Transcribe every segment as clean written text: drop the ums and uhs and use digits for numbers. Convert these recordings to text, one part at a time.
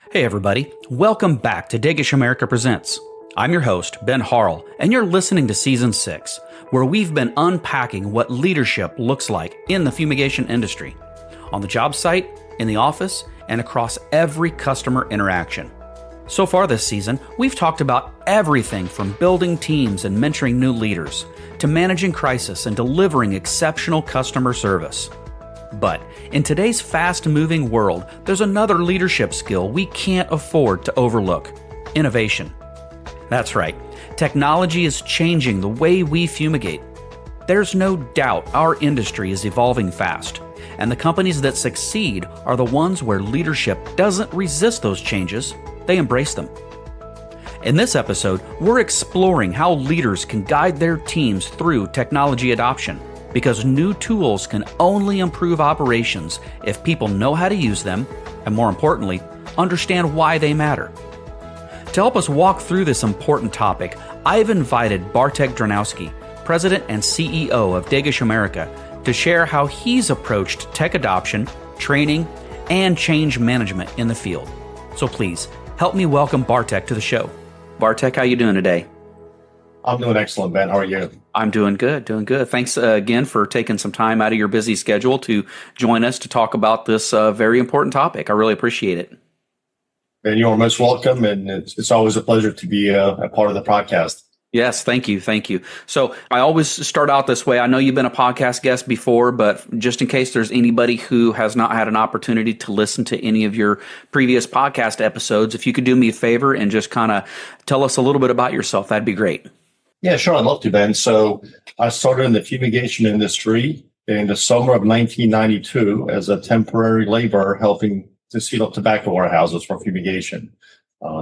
Hey everybody, welcome back to Dagish America Presents. I'm your host, Ben Harrell, and you're listening to Season 6, where we've been unpacking what leadership looks like in the fumigation industry, on the job site, in the office, and across every customer interaction. So far this season, we've talked about everything from building teams and mentoring new leaders, to managing crisis and delivering exceptional customer service. But in today's fast-moving world, there's another leadership skill we can't afford to overlook: innovation. That's right, technology is changing the way we fumigate. There's no doubt our industry is evolving fast, and the companies that succeed are the ones where leadership doesn't resist those changes, they embrace them. In this episode, we're exploring how leaders can guide their teams through technology adoption, because new tools can only improve operations if people know how to use them, and more importantly, understand why they matter. To help us walk through this important topic, I've invited Bartek Dranowski, President and CEO of Dagish America, to share how he's approached tech adoption, training, and change management in the field. So please, help me welcome Bartek to the show. Bartek, how you doing today? I'm doing excellent, Ben. How are you? I'm doing good. Thanks again for taking some time out of your busy schedule to join us to talk about this very important topic. I really appreciate it. Ben, you are most welcome, and it's always a pleasure to be a part of the podcast. Yes, thank you. So I always start out this way. I know you've been a podcast guest before, but just in case there's anybody who has not had an opportunity to listen to any of your previous podcast episodes, if you could do me a favor and just kind of tell us a little bit about yourself, that'd be great. Yeah, sure. I'd love to, Ben. So I started in the fumigation industry in the summer of 1992 as a temporary laborer helping to seal up tobacco warehouses for fumigation.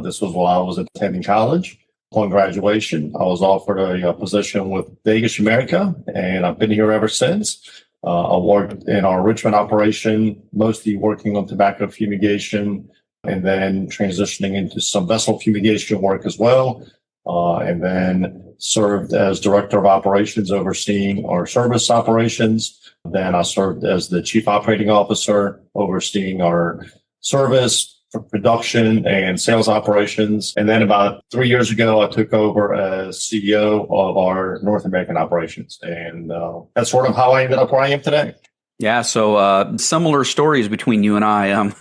This was while I was attending college. Upon graduation, I was offered a position with Dagish America, and I've been here ever since. I worked in our Richmond operation, mostly working on tobacco fumigation, and then transitioning into some vessel fumigation work as well. And then served as director of operations, overseeing our service operations. Then I served as the chief operating officer, overseeing our service, production, and sales operations. And then about 3 years ago, I took over as CEO of our North American operations. And that's sort of how I ended up where I am today. Yeah, so similar stories between you and I.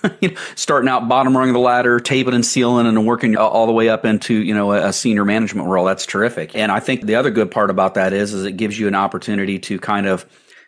Starting out bottom rung of the ladder, taping and sealing, and working all the way up into a senior management role. That's terrific. And I think the other good part about that is it gives you an opportunity to kind of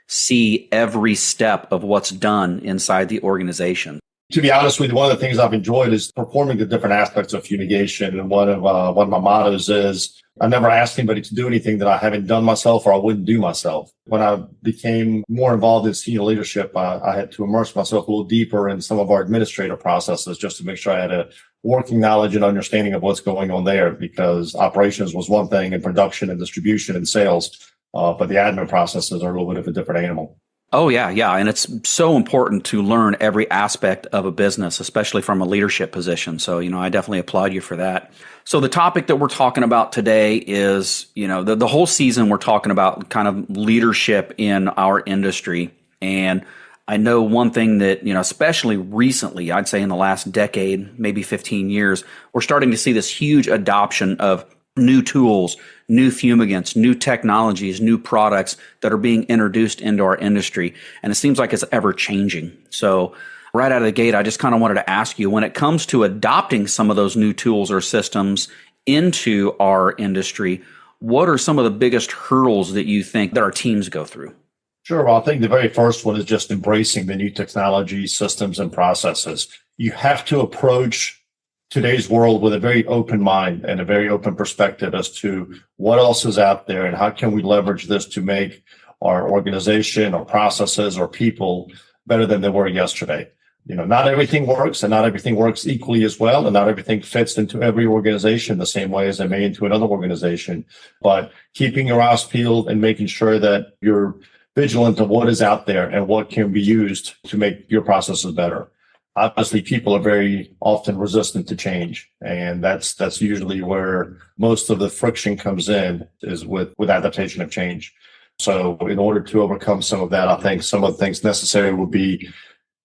see every step of what's done inside the organization. To be honest with you, one of the things I've enjoyed is performing the different aspects of fumigation. And one of my mottos is I never ask anybody to do anything that I haven't done myself or I wouldn't do myself. When I became more involved in senior leadership, I had to immerse myself a little deeper in some of our administrative processes just to make sure I had a working knowledge and understanding of what's going on there, because operations was one thing and production and distribution and sales, but the admin processes are a little bit of a different animal. Oh, yeah. And it's so important to learn every aspect of a business, especially from a leadership position. So, I definitely applaud you for that. So the topic that we're talking about today is, the whole season we're talking about kind of leadership in our industry. And I know one thing that, especially recently, I'd say in the last decade, maybe 15 years, we're starting to see this huge adoption of new tools, new fumigants, new technologies, new products that are being introduced into our industry. And it seems like it's ever changing. So right out of the gate, I just kind of wanted to ask you, when it comes to adopting some of those new tools or systems into our industry, what are some of the biggest hurdles that you think that our teams go through? Sure. Well, I think the very first one is just embracing the new technology, systems, and processes. You have to approach today's world with a very open mind and a very open perspective as to what else is out there and how can we leverage this to make our organization or processes or people better than they were yesterday. Not everything works, and not everything works equally as well, and not everything fits into every organization the same way as it may into another organization. But keeping your eyes peeled and making sure that you're vigilant of what is out there and what can be used to make your processes better. Obviously, people are very often resistant to change, and that's usually where most of the friction comes in, is with adaptation of change. So in order to overcome some of that, I think some of the things necessary would be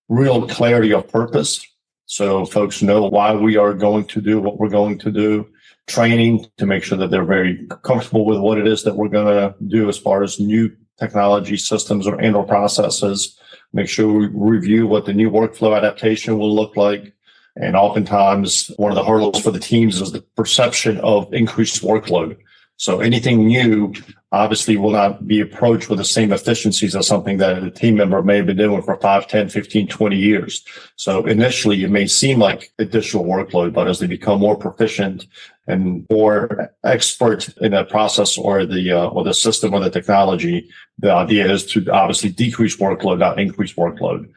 real clarity of purpose. so folks know why we are going to do what we're going to do. Training to make sure that they're very comfortable with what it is that we're going to do as far as new technology systems or processes. Make sure we review what the new workflow adaptation will look like. And oftentimes, one of the hurdles for the teams is the perception of increased workload. So anything new obviously will not be approached with the same efficiencies as something that a team member may have been doing for 5, 10, 15, 20 years. So initially, it may seem like additional workload, but as they become more proficient and more expert in a process or the system or the technology, the idea is to obviously decrease workload, not increase workload.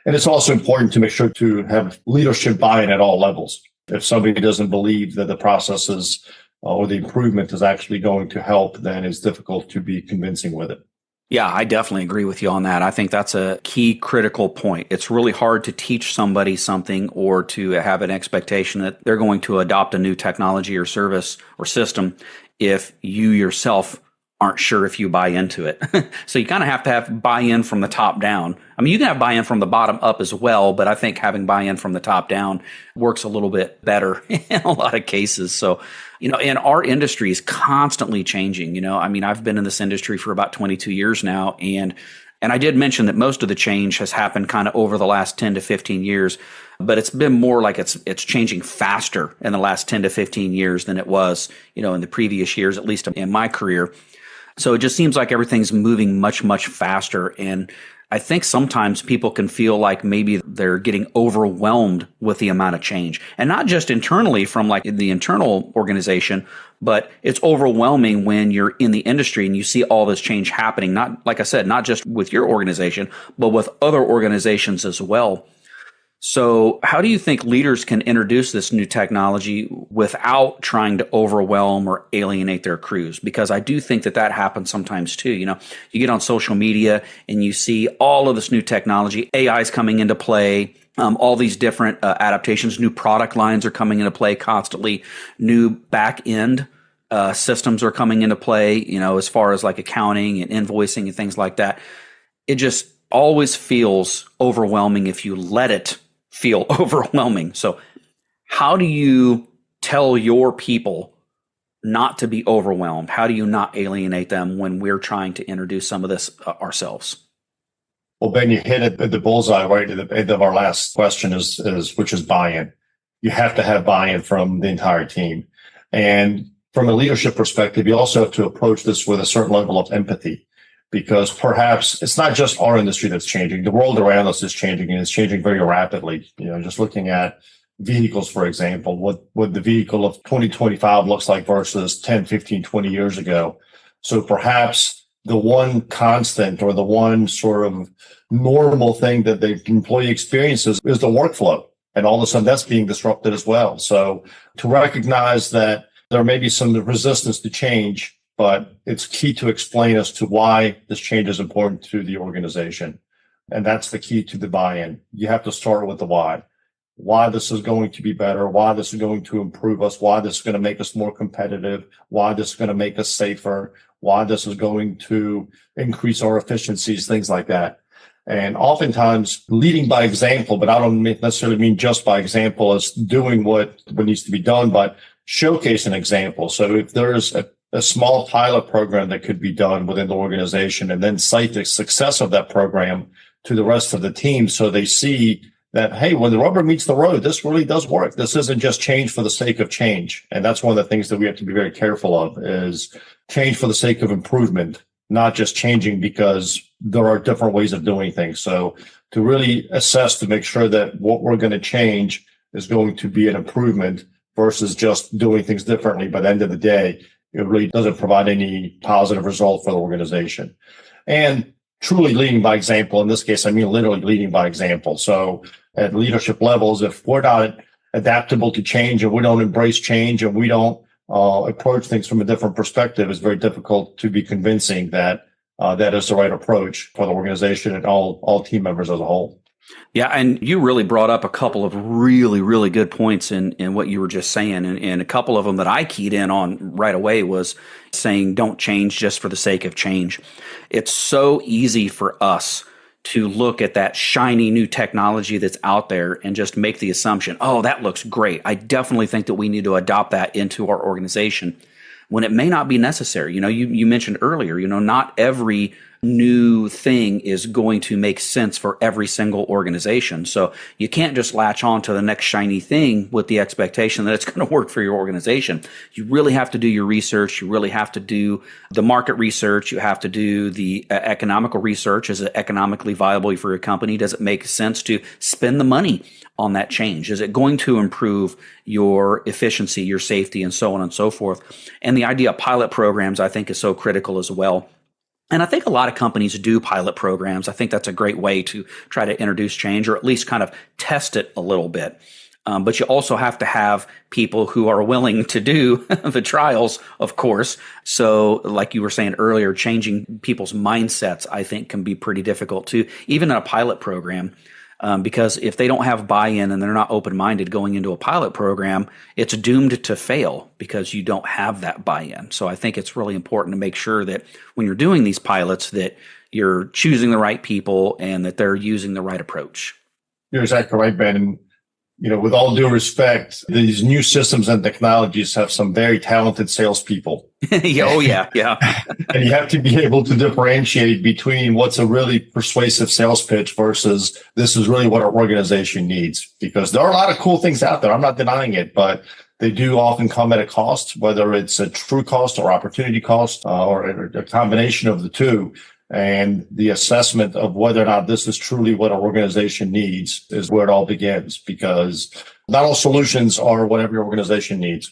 And it's also important to make sure to have leadership buy-in at all levels. If somebody doesn't believe that the processes or the improvement is actually going to help, then it's difficult to be convincing with it. Yeah, I definitely agree with you on that. I think that's a key critical point. It's really hard to teach somebody something or to have an expectation that they're going to adopt a new technology or service or system if you yourself aren't sure if you buy into it. So you kind of have buy-in from the top down. I mean, you can have buy-in from the bottom up as well, but I think having buy-in from the top down works a little bit better in a lot of cases. So, and our industry is constantly changing. I mean, I've been in this industry for about 22 years now, and I did mention that most of the change has happened kind of over the last 10 to 15 years, but it's been more like it's changing faster in the last 10 to 15 years than it was, in the previous years, at least in my career. So it just seems like everything's moving much, much faster. And I think sometimes people can feel like maybe they're getting overwhelmed with the amount of change, and not just internally from like the internal organization, but it's overwhelming when you're in the industry and you see all this change happening. Not, like I said, not just with your organization, but with other organizations as well. So how do you think leaders can introduce this new technology without trying to overwhelm or alienate their crews? Because I do think that happens sometimes too. You get on social media and you see all of this new technology, AI is coming into play, all these different adaptations, new product lines are coming into play constantly, new back end systems are coming into play, as far as like accounting and invoicing and things like that. It just always feels overwhelming if you let it feel overwhelming. So how do you tell your people not to be overwhelmed? How do you not alienate them when we're trying to introduce some of this ourselves? Well, Ben, you hit it at the bullseye right at the end of our last question which is buy-in. You have to have buy-in from the entire team. And from a leadership perspective, you also have to approach this with a certain level of empathy. Because perhaps it's not just our industry that's changing. The world around us is changing, and it's changing very rapidly. Just looking at vehicles, for example, what the vehicle of 2025 looks like versus 10, 15, 20 years ago. So perhaps the one constant or the one sort of normal thing that the employee experiences is the workflow. And all of a sudden that's being disrupted as well. So to recognize that there may be some resistance to change, but it's key to explain as to why this change is important to the organization. And that's the key to the buy-in. You have to start with the why this is going to be better, why this is going to improve us, why this is going to make us more competitive, why this is going to make us safer, why this is going to increase our efficiencies, things like that. And oftentimes leading by example, but I don't necessarily mean just by example as doing what needs to be done, but showcase an example. So if there's a small pilot program that could be done within the organization and then cite the success of that program to the rest of the team so they see that, hey, when the rubber meets the road, this really does work. This isn't just change for the sake of change. And that's one of the things that we have to be very careful of is change for the sake of improvement, not just changing because there are different ways of doing things. So to really assess to make sure that what we're going to change is going to be an improvement versus just doing things differently. By the end of the day, it really doesn't provide any positive result for the organization. And truly leading by example, in this case, I mean literally leading by example. So at leadership levels, if we're not adaptable to change and we don't embrace change and we don't approach things from a different perspective, it's very difficult to be convincing that that is the right approach for the organization and all team members as a whole. Yeah, and you really brought up a couple of really, really good points in what you were just saying. And a couple of them that I keyed in on right away was saying don't change just for the sake of change. It's so easy for us to look at that shiny new technology that's out there and just make the assumption, oh, that looks great. I definitely think that we need to adopt that into our organization when it may not be necessary. You mentioned earlier, not every new thing is going to make sense for every single organization. So you can't just latch on to the next shiny thing with the expectation that it's going to work for your organization. You really have to do your research. You really have to do the market research. You have to do the economical research. Is it economically viable for your company? Does it make sense to spend the money on that change? Is it going to improve your efficiency, your safety, and so on and so forth? And the idea of pilot programs, I think, is so critical as well. And I think a lot of companies do pilot programs. I think that's a great way to try to introduce change, or at least kind of test it a little bit. But you also have to have people who are willing to do the trials, of course. So like you were saying earlier, changing people's mindsets, I think, can be pretty difficult too, even in a pilot program. Because if they don't have buy-in and they're not open-minded going into a pilot program, it's doomed to fail because you don't have that buy-in. So I think it's really important to make sure that when you're doing these pilots that you're choosing the right people and that they're using the right approach. You're exactly right, Ben. And, with all due respect, these new systems and technologies have some very talented salespeople. Yeah. And you have to be able to differentiate between what's a really persuasive sales pitch versus this is really what our organization needs. Because there are a lot of cool things out there. I'm not denying it, but they do often come at a cost, whether it's a true cost or opportunity cost, or a combination of the two. And the assessment of whether or not this is truly what our organization needs is where it all begins, because not all solutions are whatever your organization needs.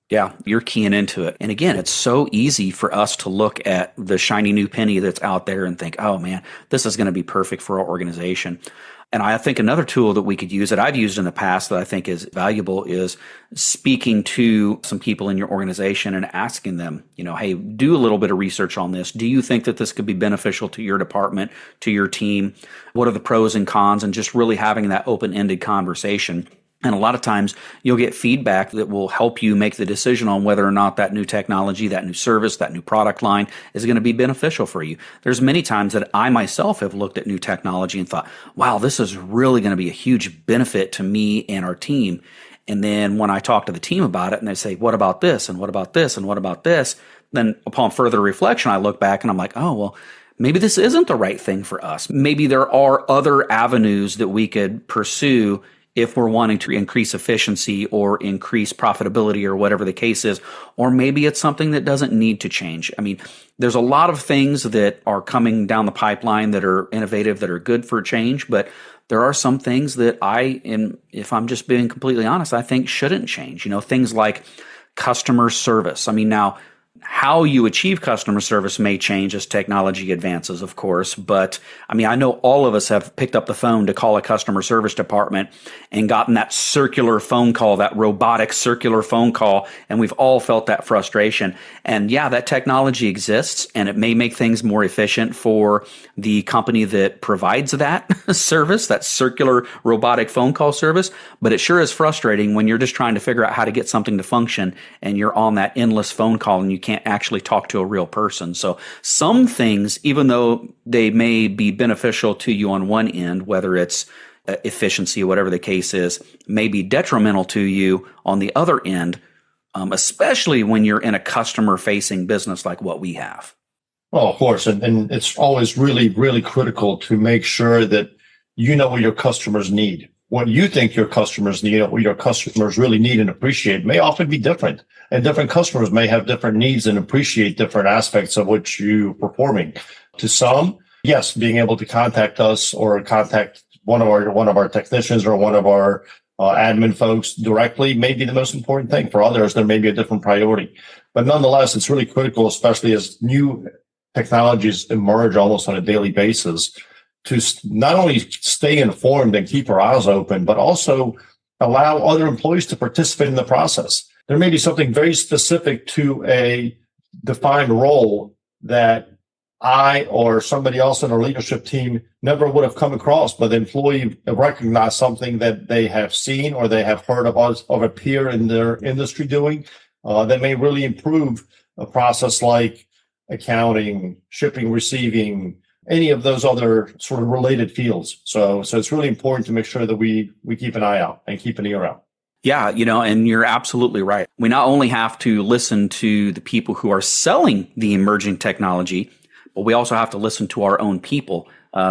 Yeah, you're keying into it. And again, it's so easy for us to look at the shiny new penny that's out there and think, oh man, this is going to be perfect for our organization. And I think another tool that we could use that I've used in the past that I think is valuable is speaking to some people in your organization and asking them, hey, do a little bit of research on this. Do you think that this could be beneficial to your department, to your team? What are the pros and cons? And just really having that open-ended conversation. And a lot of times you'll get feedback that will help you make the decision on whether or not that new technology, that new service, that new product line is going to be beneficial for you. There's many times that I myself have looked at new technology and thought, wow, this is really going to be a huge benefit to me and our team. And then when I talk to the team about it and they say, what about this? And what about this? And what about this? Then upon further reflection, I look back and I'm like, oh, well, maybe this isn't the right thing for us. Maybe there are other avenues that we could pursue if we're wanting to increase efficiency or increase profitability or whatever the case is, or maybe it's something that doesn't need to change. I mean, there's a lot of things that are coming down the pipeline that are innovative, that are good for change, but there are some things that if I'm just being completely honest, I think shouldn't change. Things like customer service. I mean, now, how you achieve customer service may change as technology advances, of course, but I know all of us have picked up the phone to call a customer service department and gotten that circular phone call, that robotic circular phone call, and we've all felt that frustration. And yeah, that technology exists and it may make things more efficient for the company that provides that service, that circular robotic phone call service, but it sure is frustrating when you're just trying to figure out how to get something to function and you're on that endless phone call and you can't actually talk to a real person. So some things, even though they may be beneficial to you on one end, whether it's efficiency, whatever the case is, may be detrimental to you on the other end, especially when you're in a customer-facing business like what we have. Well, of course. And it's always really, really critical to make sure that you know what your customers need. What you think your customers need, what your customers really need and appreciate may often be different. And different customers may have different needs and appreciate different aspects of what you're performing. To some, yes, being able to contact us or contact one of our technicians or one of our admin folks directly may be the most important thing. For others, there may be a different priority. But nonetheless, it's really critical, especially as new technologies emerge almost on a daily basis, to not only stay informed and keep our eyes open, but also allow other employees to participate in the process. There may be something very specific to a defined role that I or somebody else in our leadership team never would have come across, but the employee recognized something that they have seen or they have heard of a peer in their industry doing that may really improve a process like accounting, shipping, receiving, any of those other sort of related fields. So it's really important to make sure that we keep an eye out and keep an ear out. Yeah, and you're absolutely right. We not only have to listen to the people who are selling the emerging technology, but we also have to listen to our own people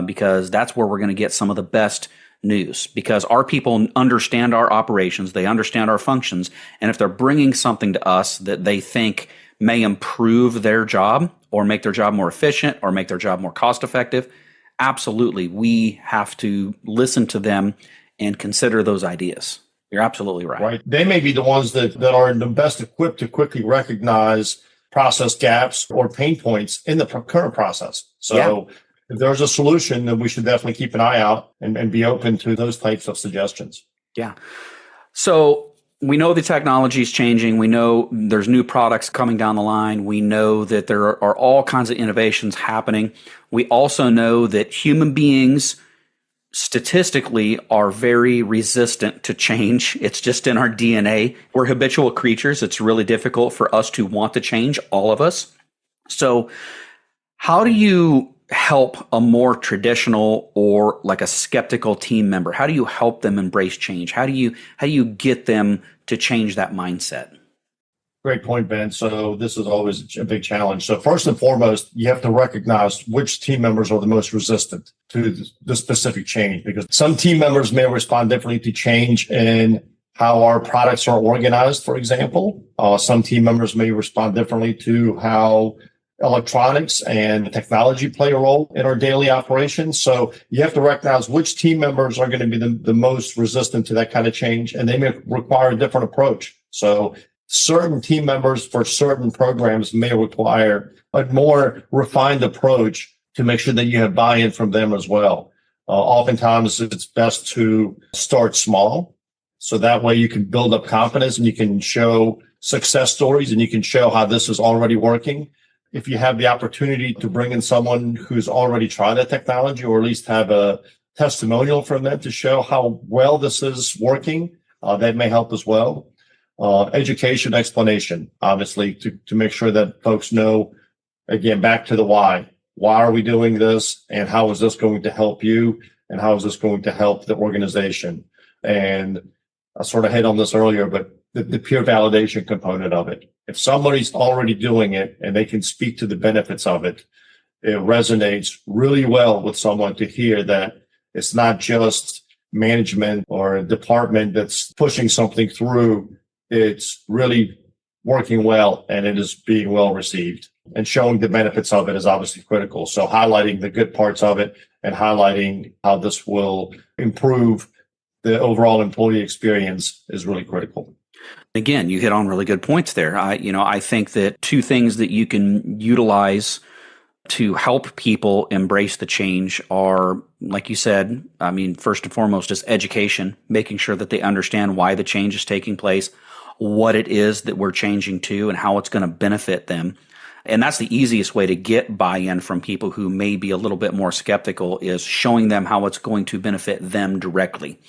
because that's where we're going to get some of the best news, because our people understand our operations, they understand our functions, and if they're bringing something to us that they think may improve their job or make their job more efficient or make their job more cost effective, absolutely, we have to listen to them and consider those ideas. You're absolutely right. Right. They may be the ones that are the best equipped to quickly recognize process gaps or pain points in the current process. So if there's a solution, then we should definitely keep an eye out and be open to those types of suggestions. Yeah. So we know the technology is changing. We know there's new products coming down the line. We know that there are all kinds of innovations happening. We also know that human beings statistically are very resistant to change. It's just in our DNA. We're habitual creatures. It's really difficult for us to want to change, all of us. So how do you help a more traditional or like a skeptical team member? How do you help them embrace change? How do you get them to change that mindset? Great point, Ben. So this is always a big challenge. So first and foremost, you have to recognize which team members are the most resistant to the specific change, because some team members may respond differently to change in how our products are organized, for example. Some team members may respond differently to how electronics and technology play a role in our daily operations. So you have to recognize which team members are going to be the most resistant to that kind of change, and they may require a different approach. So certain team members for certain programs may require a more refined approach to make sure that you have buy-in from them as well. Oftentimes, it's best to start small, so that way you can build up confidence and you can show success stories and you can show how this is already working. If you have the opportunity to bring in someone who's already tried that technology, or at least have a testimonial from them to show how well this is working, that may help as well. Education, explanation, obviously, to make sure that folks know, again, back to the why. Why are we doing this? And how is this going to help you? And how is this going to help the organization? And I sort of hit on this earlier, but the peer validation component of it. If somebody's already doing it and they can speak to the benefits of it, it resonates really well with someone to hear that it's not just management or a department that's pushing something through. It's really working well and it is being well received, and showing the benefits of it is obviously critical. So highlighting the good parts of it and highlighting how this will improve the overall employee experience is really critical. Again, you hit on really good points there. I think that two things that you can utilize to help people embrace the change are, like you said, first and foremost is education, making sure that they understand why the change is taking place, what it is that we're changing to, and how it's going to benefit them. And that's the easiest way to get buy-in from people who may be a little bit more skeptical, is showing them how it's going to benefit them directly.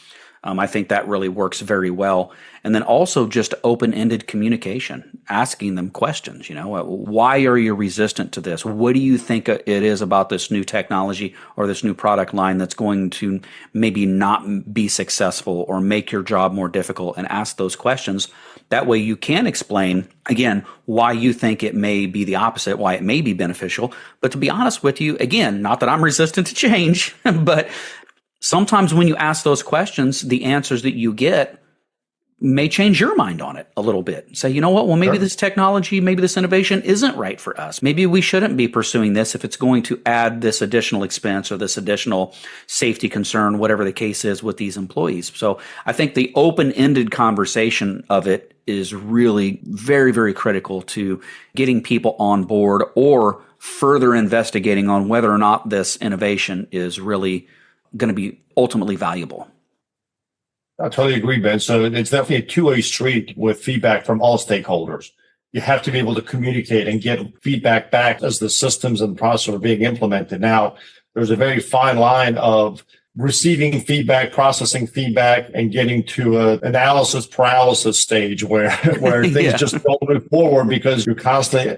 I think that really works very well. And then also just open-ended communication, asking them questions. Why are you resistant to this? What do you think it is about this new technology or this new product line that's going to maybe not be successful or make your job more difficult? And ask those questions. That way you can explain, again, why you think it may be the opposite, why it may be beneficial. But to be honest with you, again, not that I'm resistant to change, but sometimes when you ask those questions, the answers that you get may change your mind on it a little bit. Say, you know what? Well, maybe this technology, maybe this innovation isn't right for us. Maybe we shouldn't be pursuing this if it's going to add this additional expense or this additional safety concern, whatever the case is with these employees. So I think the open-ended conversation of it is really very, very critical to getting people on board or further investigating on whether or not this innovation is really going to be ultimately valuable. I totally agree, Ben. So it's definitely a two-way street with feedback from all stakeholders. You have to be able to communicate and get feedback back as the systems and process are being implemented. Now, there's a very fine line of receiving feedback, processing feedback, and getting to an analysis paralysis stage where things just don't move forward because you're constantly,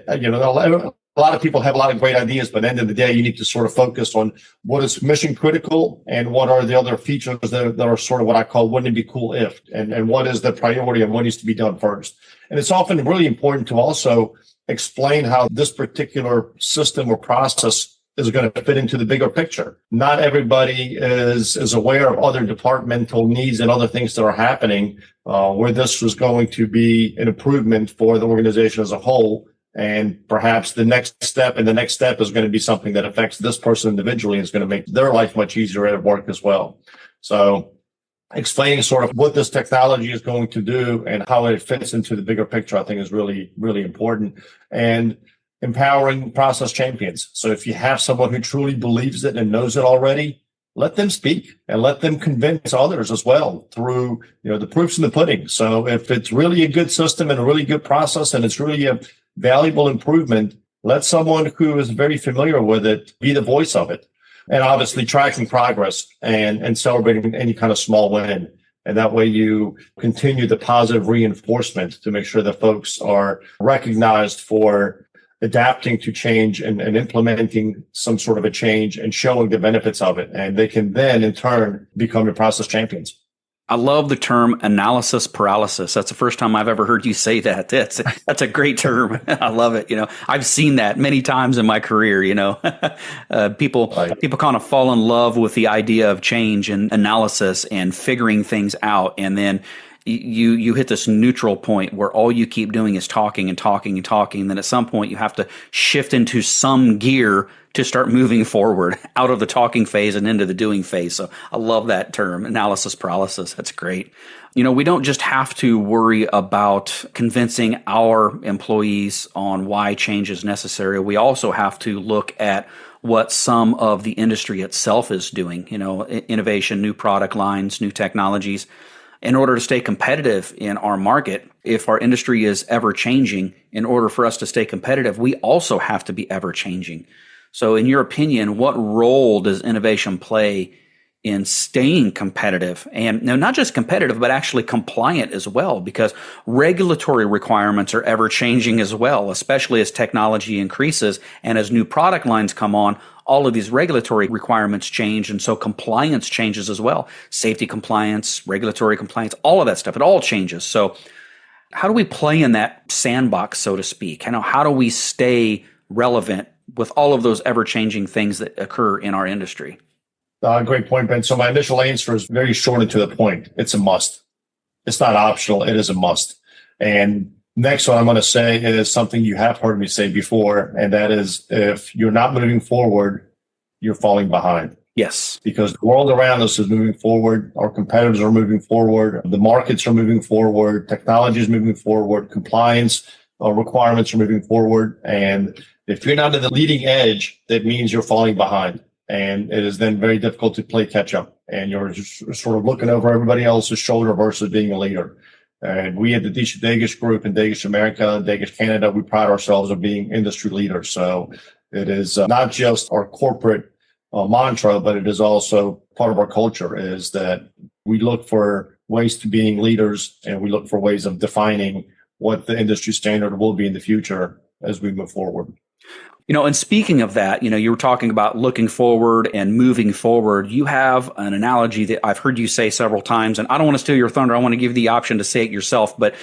a lot of people have a lot of great ideas, but at the end of the day, you need to sort of focus on what is mission critical and what are the other features that are sort of what I call wouldn't it be cool if, and what is the priority and what needs to be done first. And it's often really important to also explain how this particular system or process is going to fit into the bigger picture. Not everybody is aware of other departmental needs and other things that are happening where this was going to be an improvement for the organization as a whole. And perhaps the next step is going to be something that affects this person individually and is going to make their life much easier at work as well. So explaining sort of what this technology is going to do and how it fits into the bigger picture, I think is really, really important. And empowering process champions. So if you have someone who truly believes it and knows it already, let them speak and let them convince others as well through, the proofs in the pudding. So if it's really a good system and a really good process and it's really a valuable improvement, let someone who is very familiar with it be the voice of it. And obviously tracking progress and celebrating any kind of small win. And that way you continue the positive reinforcement to make sure that folks are recognized for adapting to change and implementing some sort of a change and showing the benefits of it. And they can then in turn become your process champions. I love the term analysis paralysis. That's the first time I've ever heard you say that. That's a great term. I love it. I've seen that many times in my career. People kind of fall in love with the idea of change and analysis and figuring things out. And then you hit this neutral point where all you keep doing is talking and talking and talking. And then at some point you have to shift into some gear to start moving forward out of the talking phase and into the doing phase. So I love that term, analysis paralysis. That's great. We don't just have to worry about convincing our employees on why change is necessary. We also have to look at what some of the industry itself is doing, innovation, new product lines, new technologies. In order to stay competitive in our market, if our industry is ever changing, in order for us to stay competitive, we also have to be ever changing. So in your opinion, what role does innovation play in staying competitive? And not just competitive, but actually compliant as well, because regulatory requirements are ever changing as well, especially as technology increases and as new product lines come on. All of these regulatory requirements change, and so compliance changes as well. Safety compliance, regulatory compliance, all of that stuff, it all changes. So how do we play in that sandbox, so to speak? How do we stay relevant with all of those ever-changing things that occur in our industry? Great point, Ben. So my initial answer is very short and to the point. It's a must. It's not optional. It is a must. And next one I'm going to say is something you have heard me say before, and that is if you're not moving forward, you're falling behind. Yes. Because the world around us is moving forward. Our competitors are moving forward. The markets are moving forward. Technology is moving forward. Compliance requirements are moving forward. And if you're not at the leading edge, that means you're falling behind. And it is then very difficult to play catch up. And you're just sort of looking over everybody else's shoulder versus being a leader. And we at the Dagish Group and Dagish America, Dagish Canada, we pride ourselves on being industry leaders. So it is not just our corporate mantra, but it is also part of our culture is that we look for ways to being leaders and we look for ways of defining what the industry standard will be in the future as we move forward. And speaking of that, you were talking about looking forward and moving forward. You have an analogy that I've heard you say several times, and I don't want to steal your thunder. I want to give you the option to say it yourself, but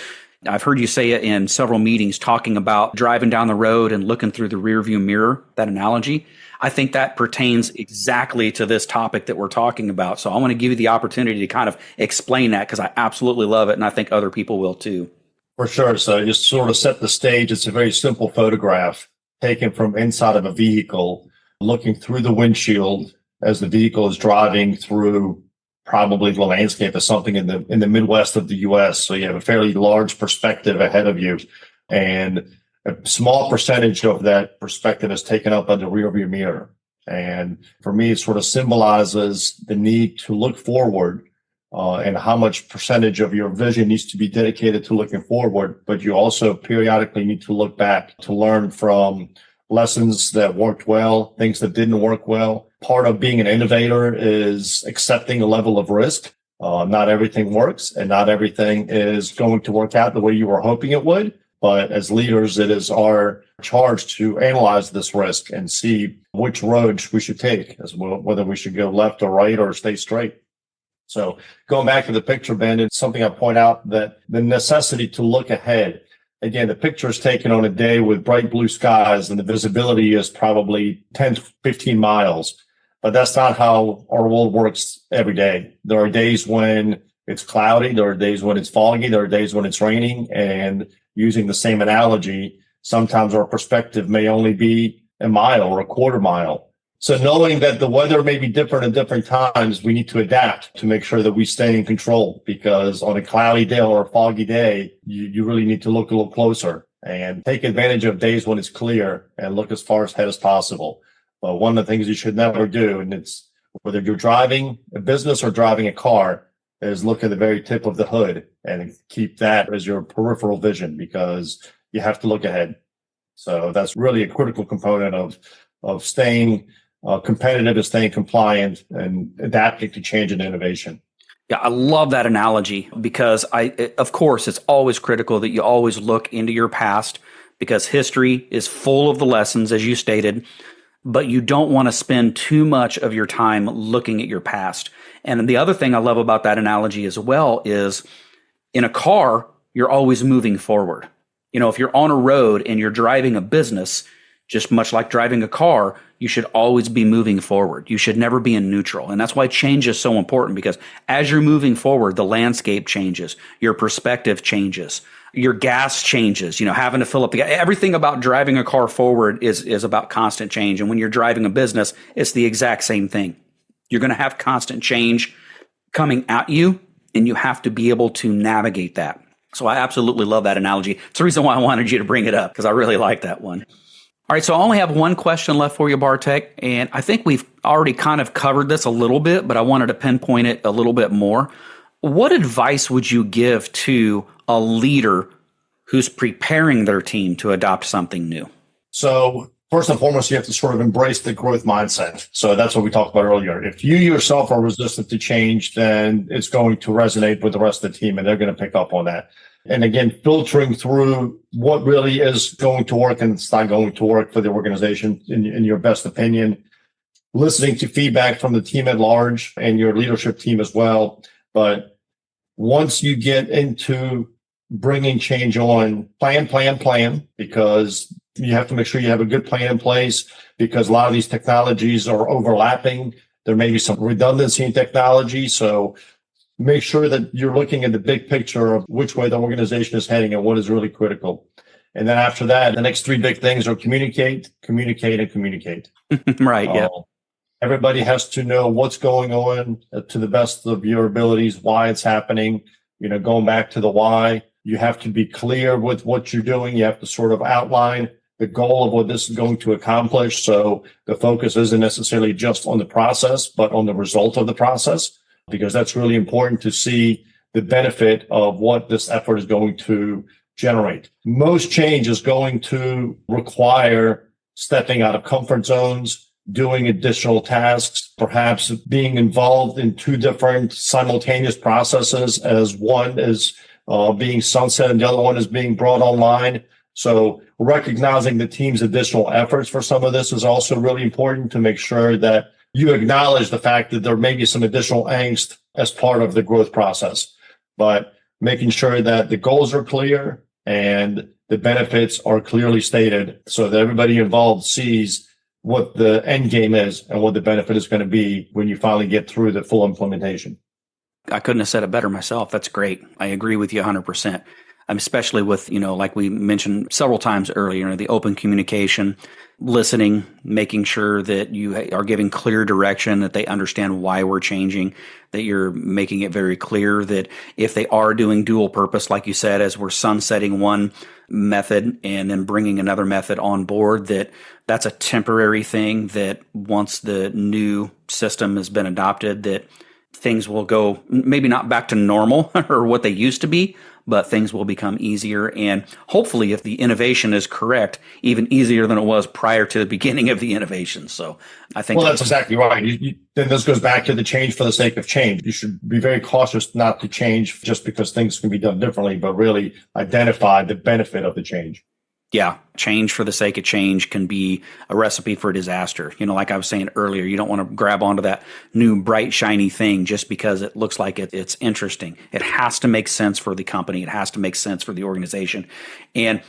I've heard you say it in several meetings talking about driving down the road and looking through the rearview mirror, that analogy. I think that pertains exactly to this topic that we're talking about. So I want to give you the opportunity to kind of explain that because I absolutely love it, and I think other people will too. For sure. So just sort of set the stage. It's a very simple photograph taken from inside of a vehicle, looking through the windshield as the vehicle is driving through probably the landscape of something in the Midwest of the U.S. So you have a fairly large perspective ahead of you, and a small percentage of that perspective is taken up by the rearview mirror. And for me, it sort of symbolizes the need to look forward and how much percentage of your vision needs to be dedicated to looking forward. But you also periodically need to look back to learn from lessons that worked well, things that didn't work well. Part of being an innovator is accepting a level of risk. Not everything works and not everything is going to work out the way you were hoping it would. But as leaders, it is our charge to analyze this risk and see which road we should take, as well, whether we should go left or right or stay straight. So going back to the picture, Ben, it's something I point out, that the necessity to look ahead. Again, the picture is taken on a day with bright blue skies and the visibility is probably 10 to 15 miles. But that's not how our world works every day. There are days when it's cloudy. There are days when it's foggy. There are days when it's raining. And using the same analogy, sometimes our perspective may only be a mile or a quarter mile. So knowing that the weather may be different at different times, we need to adapt to make sure that we stay in control, because on a cloudy day or a foggy day, you really need to look a little closer and take advantage of days when it's clear and look as far ahead as possible. But one of the things you should never do, and it's whether you're driving a business or driving a car, is look at the very tip of the hood and keep that as your peripheral vision, because you have to look ahead. So that's really a critical component of staying competitive and staying compliant and adapting to change and innovation. Yeah, I love that analogy, because of course, it's always critical that you always look into your past, because history is full of the lessons, as you stated, but you don't want to spend too much of your time looking at your past. And the other thing I love about that analogy as well is, in a car, you're always moving forward. You know, if you're on a road and you're driving a business, just much like driving a car, you should always be moving forward. You should never be in neutral. And that's why change is so important, because as you're moving forward, the landscape changes, your perspective changes, your gas changes, you know, having to fill up the gas. Everything about driving a car forward is about constant change. And when you're driving a business, it's the exact same thing. You're going to have constant change coming at you, and you have to be able to navigate that. So I absolutely love that analogy. It's the reason why I wanted you to bring it up, because I really like that one. All right, so I only have one question left for you, Bartek, and I think we've already kind of covered this a little bit, but I wanted to pinpoint it a little bit more. What advice would you give to a leader who's preparing their team to adopt something new? So first and foremost, you have to sort of embrace the growth mindset. So that's what we talked about earlier. If you yourself are resistant to change, then it's going to resonate with the rest of the team, and they're going to pick up on that. And again, filtering through what really is going to work and it's not going to work for the organization in your best opinion, listening to feedback from the team at large and your leadership team as well. But once you get into bringing change on, plan, because you have to make sure you have a good plan in place, because a lot of these technologies are overlapping. There may be some redundancy in technology. So make sure that you're looking at the big picture of which way the organization is heading and what is really critical. And then after that, the next three big things are communicate, and communicate. Right, yeah. Everybody has to know what's going on to the best of your abilities, why it's happening. You know, going back to the why, you have to be clear with what you're doing. You have to sort of outline the goal of what this is going to accomplish. So the focus isn't necessarily just on the process, but on the result of the process, because that's really important to see the benefit of what this effort is going to generate. Most change is going to require stepping out of comfort zones, doing additional tasks, perhaps being involved in two different simultaneous processes, as one is being sunset and the other one is being brought online. So recognizing the team's additional efforts for some of this is also really important, to make sure that you acknowledge the fact that there may be some additional angst as part of the growth process, but making sure that the goals are clear and the benefits are clearly stated so that everybody involved sees what the end game is and what the benefit is going to be when you finally get through the full implementation. I couldn't have said it better myself. That's great. I agree with you 100%. Especially with, like we mentioned several times earlier, the open communication, listening, making sure that you are giving clear direction, that they understand why we're changing, that you're making it very clear that if they are doing dual purpose, like you said, as we're sunsetting one method and then bringing another method on board, that's a temporary thing, that once the new system has been adopted, that things will go maybe not back to normal or what they used to be, but things will become easier. And hopefully, if the innovation is correct, even easier than it was prior to the beginning of the innovation. So I think. Well, that's exactly right. Then this goes back to the change for the sake of change. You should be very cautious not to change just because things can be done differently, but really identify the benefit of the change. Yeah, change for the sake of change can be a recipe for disaster. Like I was saying earlier, you don't want to grab onto that new bright, shiny thing just because it looks like it's interesting. It has to make sense for the company. It has to make sense for the organization. And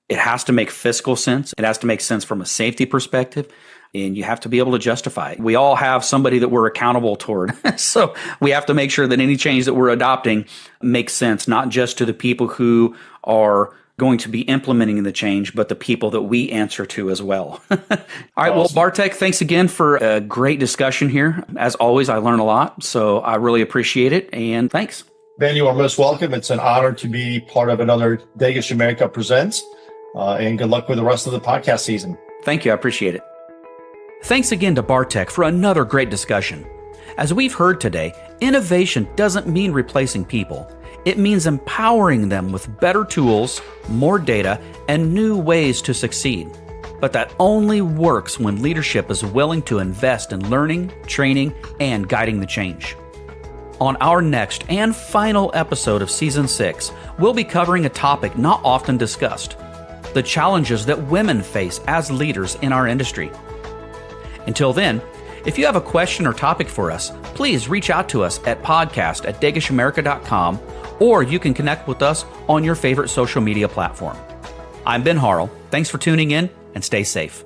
it has to make fiscal sense. It has to make sense from a safety perspective. And you have to be able to justify it. We all have somebody that we're accountable toward. So we have to make sure that any change that we're adopting makes sense, not just to the people who are going to be implementing the change, but the people that we answer to as well. All right. Awesome. Well, Bartek, thanks again for a great discussion here. As always, I learn a lot, so I really appreciate it. And thanks. Ben, you are most welcome. It's an honor to be part of another Degish America Presents. And good luck with the rest of the podcast season. Thank you. I appreciate it. Thanks again to Bartek for another great discussion. As we've heard today, innovation doesn't mean replacing people. It means empowering them with better tools, more data, and new ways to succeed. But that only works when leadership is willing to invest in learning, training, and guiding the change. On our next and final episode of Season 6, we'll be covering a topic not often discussed: the challenges that women face as leaders in our industry. Until then, if you have a question or topic for us, please reach out to us at podcast@degishamerica.com, or you can connect with us on your favorite social media platform. I'm Ben Harrell. Thanks for tuning in, and stay safe.